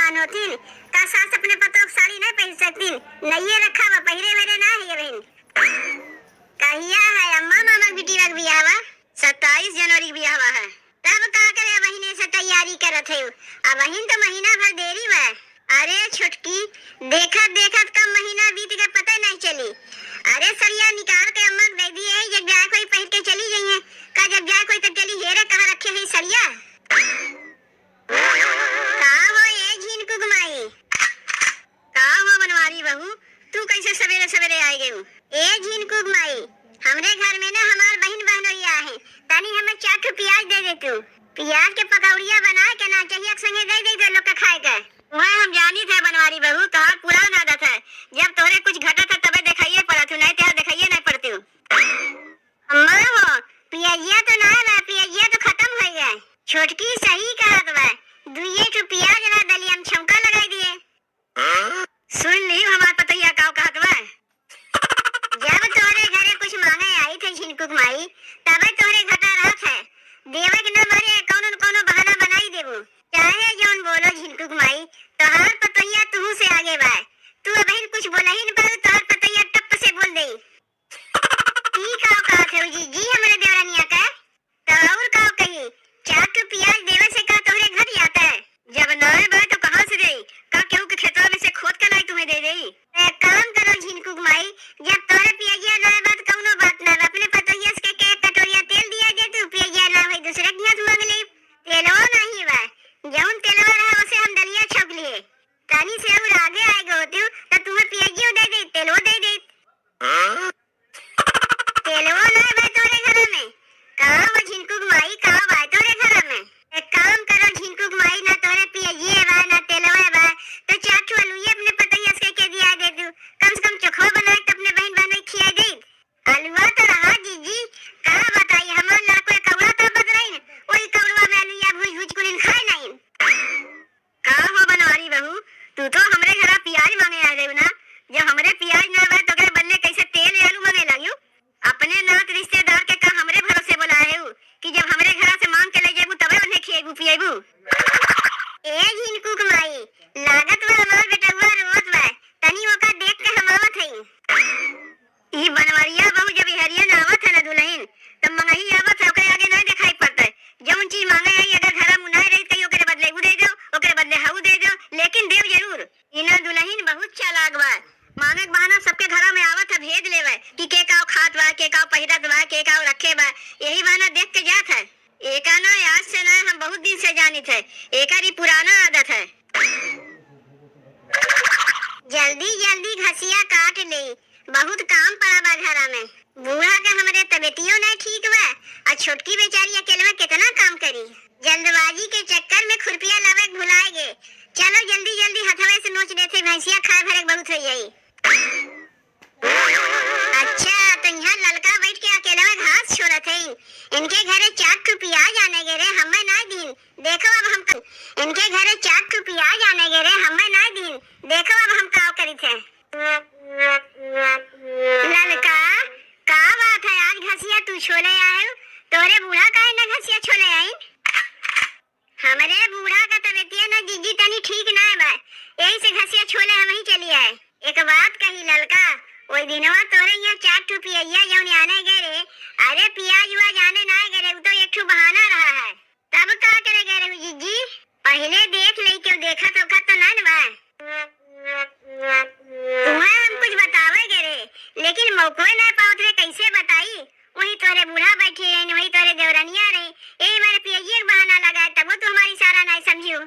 बहन होती का सास अपने पतों साड़ी नहीं पहन सकती, नहीं रखा वा पहिरे मेरे ना है ये बहन। कहिया है अम्मा मामा बेटी का बियाह 27 जनवरी बियाह है। तब का करे बहने से तैयारी करत है। अब बहन तो महीना भर देरी बा। अरे छुटकी देखत देखत कब महीना बीत गया पता नहीं चली। अरे सरिया निकाल के अम्मा दे दी है, जब जाए कोई पहन के चली गई है का, जब जाए कोई तो चली हेरे कहाँ रखे है सरिया। का हो ये झीन कुगमाई, का हो बनवारी बहू, तू कैसे सवेरे सवेरे आई गई। ए झीन कुगमाई, हमरे घर में ना हमार बहन बहनोइया है, तनी हमें 4 प्याज दे दे तू। प्याज के पकौड़िया बना के ना चाहिए संगे दे दे तो लोग का खाए के। वह हम जानी थे बनवारी बहू, तोहर पुराना आदत है, जब तोरे कुछ घटत है तबे दिखाइए पड़त हूँ, नहीं तो दिखाइए नहीं पड़ती हूँ। अम्मा हो पियाजिया तो ना है, पियाजिया तो खत्म हो गया। छोटकी सही कहा तो दुइये तो प्याज ना दली हम छौंका लगाई दिए। सुन ली हमार पतैया काव कहत बा। जब तोरे घरे कुछ मांगे आई थे झिनकुक माई, तबे तोरे घटा रहत है, देवे के न मारे कौनो न कौनो बहाना बनाई देबू। चाहे जौन बोलो झिनकुक माई, तोहार पतैया तुहू से आगे बा। तू अबहिन कुछ बोला ही न पाऊ, तोहार पतैया टप से बोल देई। ई काव कहत है जी हमरे देवरानिया का, तो और काव कही 4 प्याज देवे से का तोहरे घर जाता है। जब नाय बा तो कहां से देई, का केहू के खेतवा में से खोद के लाई तुम्हें दे देई। एक काम करो झिनकुक माई, जब तोरे पियाजिया ना बात कौनो बात ना, अपने पतैया से के कटोरिया तेल दिया दे, तू पियाजिया ना होई दूसरे के हाथ मांग ले। तेलवा नहीं बा, जौन तेलवा रहा उसे हम दलिया छौक लिए, तनी से और आगे आएगा होती तो तुम्हें पियाजिया दे दे, तेलवा दे दे। तेलवा ना बा तोरे घर में, कहां वो झिनकुक माई कहां बा तोरे घर में। एक काम करो झिनकुक माई, ना तोरे पियाजिया बा ना तेलवा बा, तो 4 आलूए अपने पतैया से के दिया दे दू, कम से कम चोखो बना के अपने बहन बहनोई खिया दे। आलूआ तो रहा जीजी, का बताई हमार ना कोई कौड़ा तो बदराई, ओई कौड़वा में आलूया भूज भूज कुलिन खाए नहीं। का हो बनवारी बहू, तू तो हमरे घरा प्याज मांगे आ गई ना, जब हमरे प्याज ना बा तो के बदले कैसे तेल आलू मांगे लागियो। अपने नात रिश्तेदार के का हमरे भरोसे बुलाए हो कि जब हमरे घरा से मांग के ले जेबू तबे उन्हें खिएबू पिएबू। ए झिनकुक माई, लागत बा हमार बेटवा रोत बा, तनी ओका देख के हम आवत हई। ई बनवारिया बहू जब हरियन आवत है ना दुल्हन, तब मंगही आवत है, ओकरे आगे नहीं दिखाई पड़ता है। जौन चीज मांगे आई अगर घरा मुनाई रही तो ओकरे बदले उ दे दो, ओकरे बदले हाउ दे दो, लेकिन देव जरूर। इना दुल्हन बहुत चालाक बा, मांगे बहाना सबके घरा में आवत है भेद लेवे कि के काव खात बा, के काव पहिरत बा, के काव रखे बा, यही बहाना देख के जात है। एका ना आज से ना, हम बहुत दिन से जानित है, एकारी पुराना आदत है। जल्दी जल्दी घसिया काट ले, बहुत काम पड़ा बा घरा में। बूढ़ा के हमरे तबियतियों नहीं ठीक बा, और छोटकी बेचारी अकेले में कितना काम करी। जल्दबाजी के चक्कर में खुरपिया लावे भुलाए गे। चलो जल्दी जल्दी हथवे से नोच देते, भैंसिया खाए भरे बहुत हो जाई। अच्छा तो यहाँ लड़का बैठ के अकेले में घास छोड़त है, इनके घरे 4 प्याज आने गे रे हमें ना दिन। देखो अब हम इनके घरे 4 प्याज आने गे रे हमें ना दिन, देखो अब हम काव करी थे। लड़का का बात है, आज घसिया तू छोले आए, तोरे बूढ़ा काहे ना घसिया छोले आई। हमरे बूढ़ा का तबियतिया ना जीजी तनी ठीक ना है बा, यही से घसिया छोले हम ही चली आए। एक बात कही लड़का, ओई दिनवा तोरे यहाँ 4 पियाजिया जौन आने गए रे, अरे पियाज हुआ जाने ना गए रे, वो तो एक बहाना रहा है। तब का करे गए रे जीजी, पहले देख ले, क्यों देखा तो का तो ना बा। तुम्हें हम कुछ बतावे गए रे, लेकिन मौको ना पाओ रे, कैसे बताई। वही तोरे बूढ़ा बैठे रहे, वही तोरे देवरानिया रहे, यही हमारे पियाजिया का बहाना लगा, तब वो तो हमारी सारा नहीं समझियो।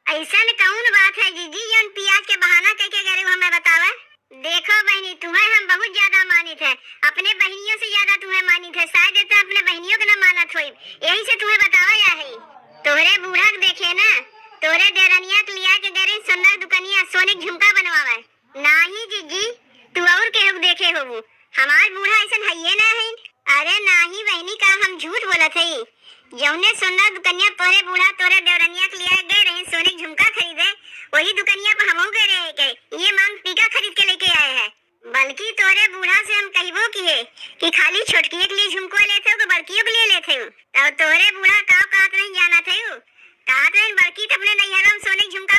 ऐसा कौन बात है जीजी जौन पियाज के बहाना कह के गए हमें बतावा। देखो बहनी, तुम्हें हम बहुत ज्यादा मानित है, अपने बहनियों से ज्यादा तुम्हें मानित है, शायद तो अपने बहनियों को ना मानत होई, यही से तुम्हें बतावा या है। तोरे बूढ़ा देखे ना, तोरे देवरानिया के लिया के गए सोना दुकानिया सोने झुमका बनवावे। नाही जीजी, तू और केहू देखे होबू, हमार बूढ़ा ऐसा है ये ना है। अरे नाही बहनी, का हम झूठ बोलत हई। जौने सोना दुकानिया तोरे बूढ़ा तोरे देवरानिया के लिया गए रहे सोने झुमका खरीदे, वही दुकानिया पर हमहू गए रहे के ये मांग टीका खरीद के लेके आए हैं। बल्कि तोरे बूढ़ा से हम कहबो किए कि खाली छोटकी के लिए झुमको लेते हो कि बड़कियों के लिए लेते हो। तब तोरे बूढ़ा का कहत नहीं जाना थे, कहत नहीं बड़की तो अपने नैहरों में सोने झुमका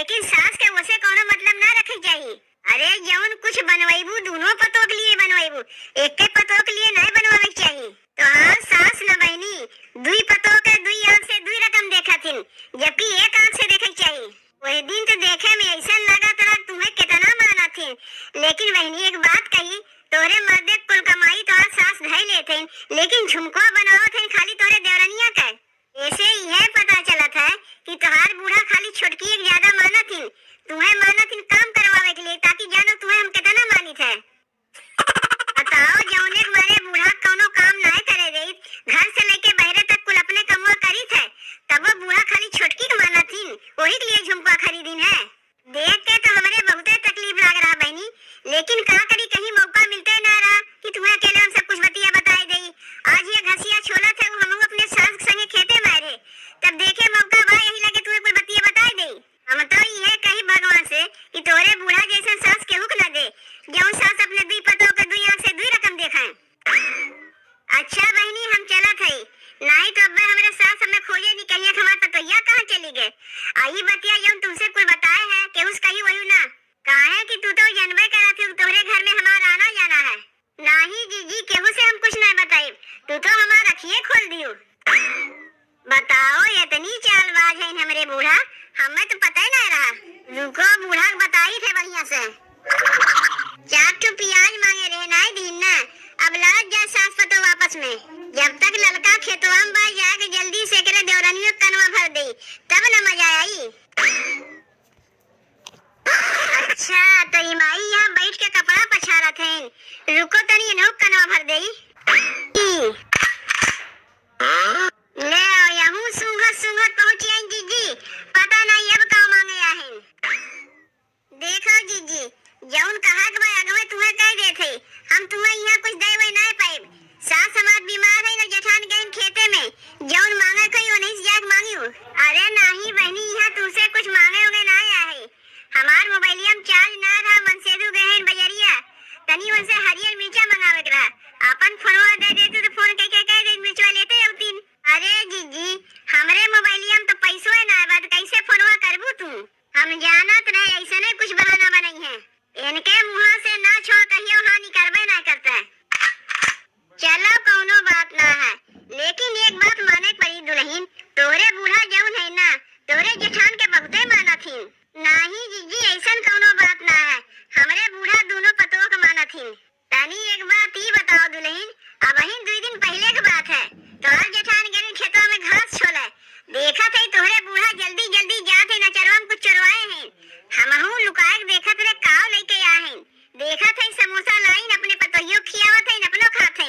लेकिन सास के उसे कोनो मतलब ना रखे चाहिए। अरे जौन कुछ बनवाइबू दोनों पतों के लिए बनवाइबू, एक के पतों के लिए नहीं बनवावे चाहिए। तो हाँ सास न बहनी दुई पतों के दुई आंख से दुई रकम देखा थिन, जबकि एक आंख से देखे चाहिए। वही दिन तो देखे में ऐसा लगा तरह तुम्हें कितना माना थिन, लेकिन बहनी एक बात कही, तोरे मर्दे कुल कमाई तो सास धई लेते, लेकिन झुमको बनाओ थे खाली तोरे देवरनिया का। ऐसे यह पता चला था कि तोहार बूढ़ा खाली छोटकी एक ज्यादा माना थिन, तुम्हें माना थिन काम करवावे के लिए, ताकि जानो तुम्हें हम कितना मानी थे। बताओ जौने मारे बूढ़ा कोनो काम नहीं करे रही, घर से लेके बहरे तक कुल अपने कमवा करी थे, तब वो बूढ़ा खाली छोटकी के माना थिन, वही के लिए झुमका खरीदिन है। देख के तो हमारे बहुते तकलीफ लग रहा बहनी, लेकिन का करी कहीं मौका मिलते ना रहा कि तुम्हें अकेले हम सब कुछ बतिया बताई दई। आज ये घसिया छोला थे हम अपने सास संगे खेते मारे, तब देखे मौका बा यही लगे तुम्हें कुछ बतिया बताई दई। हम तो ये कही भगवान से कि तोरे बूढ़ा जैसा सास केहू के ना दे, जौन सास अपने दुई पतों के दुई आंख से दुई रकम देखाए। अच्छा बहनी हम चला थे, नहीं तो अब हमारे सास हमें खोजे नहीं कहिए हमारे पतोहिया कहाँ चली गए। आई बतिया जौन तुमसे कुछ बताए है केहू कही वही ना, काहे कि तू तो जानबे करा थी तोहरे घर में हमारा आना जाना है। नहीं जीजी केहू से हम कुछ नहीं बताई, तू तो हमारा अखिए खोल दियो। बताओ इतनी चालबाज है हमारे बूढ़ा, हमें तो पता ही नहीं रहा। रुको बूढ़ा बताई थे बढ़िया से। 4 टू प्याज मांगे रहे नहीं दीन ना, अब लड़ जा सास पतो वापस में। जब तक लड़का खेतवा में बा जाके जल्दी से करे देवरानियों कनवा भर दे, तब न मजा आई। अच्छा तो इमाई यहाँ बैठ के कपड़ा पछाड़ा थे, रुको तनी इन्हों कनवा भर दे। ले आओ यहाँ सुंघत सुंघत पहुँची आई जीजी, पता नहीं अब कहाँ मांगे आहे। देखो जीजी जौन कहा के भाई अगवे तुम्हें कह दे थे, हम तुम्हें यहाँ कुछ दे वही नहीं पाए। सास हमार बीमार है ना जेठान गए खेते में, जौन मांगे कहीं उन्हीं से जाके मांगियो। अरे नहीं बहनी यहाँ तुमसे कुछ मांगे होगे ना आए, हमार मोबाइलिया में चार्ज ना रहा, मनसेदू गए हैं बजरिया, तनी उनसे हरियर मिर्चा मंगावे के रहा, अपन फोनवा दे देते तो फोन कह दे मिर्चवा लेते जाऊतीन। अरे जीजी हमरे मोबाइलिया में तो पैसो है ना, बात कैसे फोनवा करबू तू, हम जानत रहे ऐसे नहीं कुछ बहाना बनाई है। इनके मुँह से ना छोड़ कहियो हानि करबे ना करता है। चलो कोनो बात ना है, लेकिन एक बात माने पड़ी दुल्हन, तोरे बूढ़ा जौन है ना तोरे जेठान के बहुते माना थी। नहीं जीजी ऐसा कोनो बात ना है, हमरे बूढ़ा दोनों पतों के माना थी। तनी एक बात ही बताओ दुल्हन, अब ही 2 दिन पहले की बात है, तोहर जेठान गए खेतों में घास छोले, देखा थे तोहरे बूढ़ा जल्दी जल्दी जाते न चरवा में कुछ चरवाए हैं, हमहू लुकाए देखा थे काव लेके आए, देखा थे समोसा लाइन अपने पतोहियों खियावत है अपनो खाते,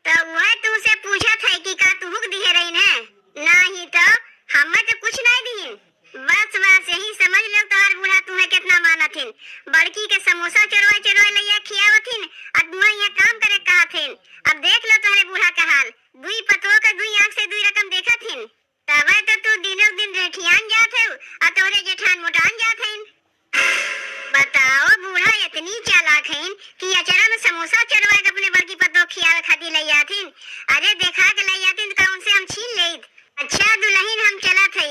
तो वह तुमसे पूछा था कि का तू हुक दिए रही है। नहीं तो हमें तो कुछ नहीं दी, बस यही समझ लो तोहर बूढ़ा तुम्हें कितना माना थिन, बड़की के समोसा चरवा चरवा लैया खियावथिन और तुम्हें यहाँ काम करे कहा थिन। अब देख लो तोहरे बूढ़ा का हाल, दुई पतों का दुई आंख से दुई रकम देखा थिन, तब तो तू दिनों दिन रेठियान जात हो और तोहरे जेठान मोटान जात हैं। बताओ बूढ़ा इतनी चालाक हैं कि अचरा में समोसा चरवा के अपने बड़की पतों खियावे खातिर लैया थिन। अरे देखा के लैया थिन तो उनसे हम छीन लेत। अच्छा दुल्हन हम चला थे,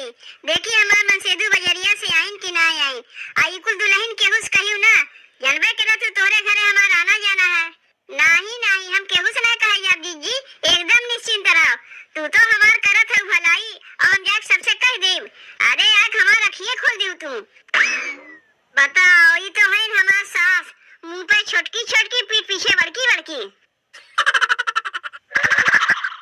देखी हमार मनसेदू बजरिया से आइन कि ना आइन, आई कुल दुल्हन केहुस कहियो ना, जानबे करे तू तोरे घरे हमारा आना जाना है। नहीं नहीं हम केहुस ना कहे आप जीजी, एकदम निश्चिंत रहो, तू तो हमार करत है भलाई और हम जाके सबसे कह देव। अरे आग हमार अखिए खोल दियो तू। बताओ ये तो है हमार सास, मुंह पे छोटकी छोटकी पीठ पीछे बड़की बड़की।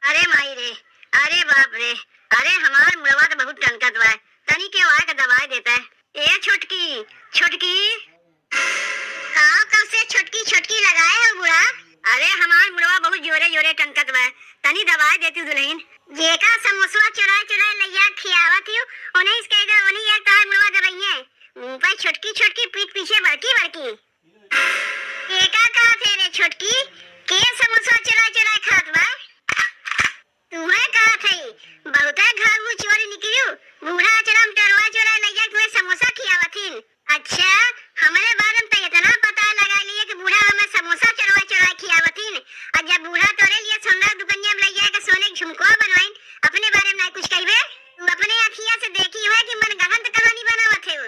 अरे माई रे, अरे बाप रे, अरे हमार मुड़वा तो बहुत टनकत बा, तनी के आए के दवाई देता है। ए छोटकी छोटकी कब से छोटकी छोटकी लगाए हो बुढ़ा। अरे हमार मुड़वा बहुत जोरे जोरे टनकत बा, तनी दवाई देती दुल्हन। जेका समोसा चुराए चुराए लैया खियावत हूँ उन्हें इसके इधर उन्हीं एक तार मुड़वा दवाइयाँ, मुंह पर छोटकी छोटकी पीठ पीछे बड़की बड़की। केका कहा थे रे छोटकी, के समोसा चुराए चुराए खात बा। तुम्हें कहा थे बहुत घर मुँह चोरी निकलियो, बूढ़ा चरम टरवा चुराए लैया तुम्हें समोसा खियावथिन। अच्छा हमारे बारे में तो इतना पता लगा लिए कि बूढ़ा हमें समोसा चरवा चुराए खियावथिन, और जब बूढ़ा तोरे लिए सोना दुकनिया में लैया के सोने के झुमको बनवाइन, अपने बारे में नहीं कुछ कहबे। तू अपने अखिया से देखी है कि मन गहन कहानी बनावत है।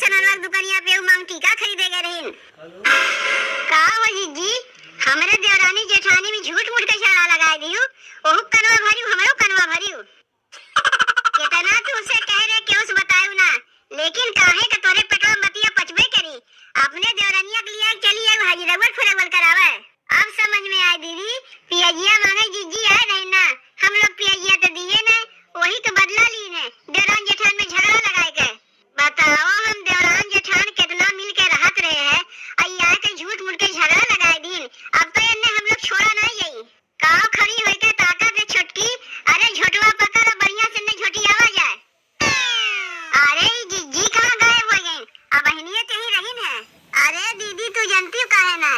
सननवा दुकानिया पे मांग टीका खरीदे गए रहीन। का हो जीजी, हमरे देवरानी जेठानी में झूठ मूठ के झगड़ा लगाए दियो, ओहु कनवा भरियो हमरो कनवा भरियो। कितना तू उसे कह रहे कि उस बतायू ना, लेकिन काहे के तोरे पेटवा में बतिया पचबे करी। अपने देवरानिया के लिए चली आई भाजी रगड़ फुरगड़ करावे। अब समझ में आए दीदी, पियजिया मांगे जीजी आए नहीं ना, हम लोग पियजिया तो दिए ना, वही तो बदला ली ने देवरान जेठान में झगड़ा लगाए के। बताओ हम देवरान जेठान कितना मिल के रहत रहे हैं, आई आए के झूठ मूठ के झगड़ा लगाए दिन। अब तो इन्हें हम लोग छोड़ा नहीं जाई। काव खड़ी होई के ताकत है छोटकी, अरे झोटवा पकड़ बढ़िया से ने झोटी आवा जाए। अरे जीजी कहाँ गायब हो गई, अब बहनिये ते ही रही है। अरे दीदी तू जानती हो काहे ना,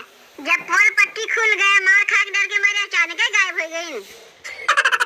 जब पोल पट्टी खुल गया मार खा के डर के मारे अचानक गायब हो गई।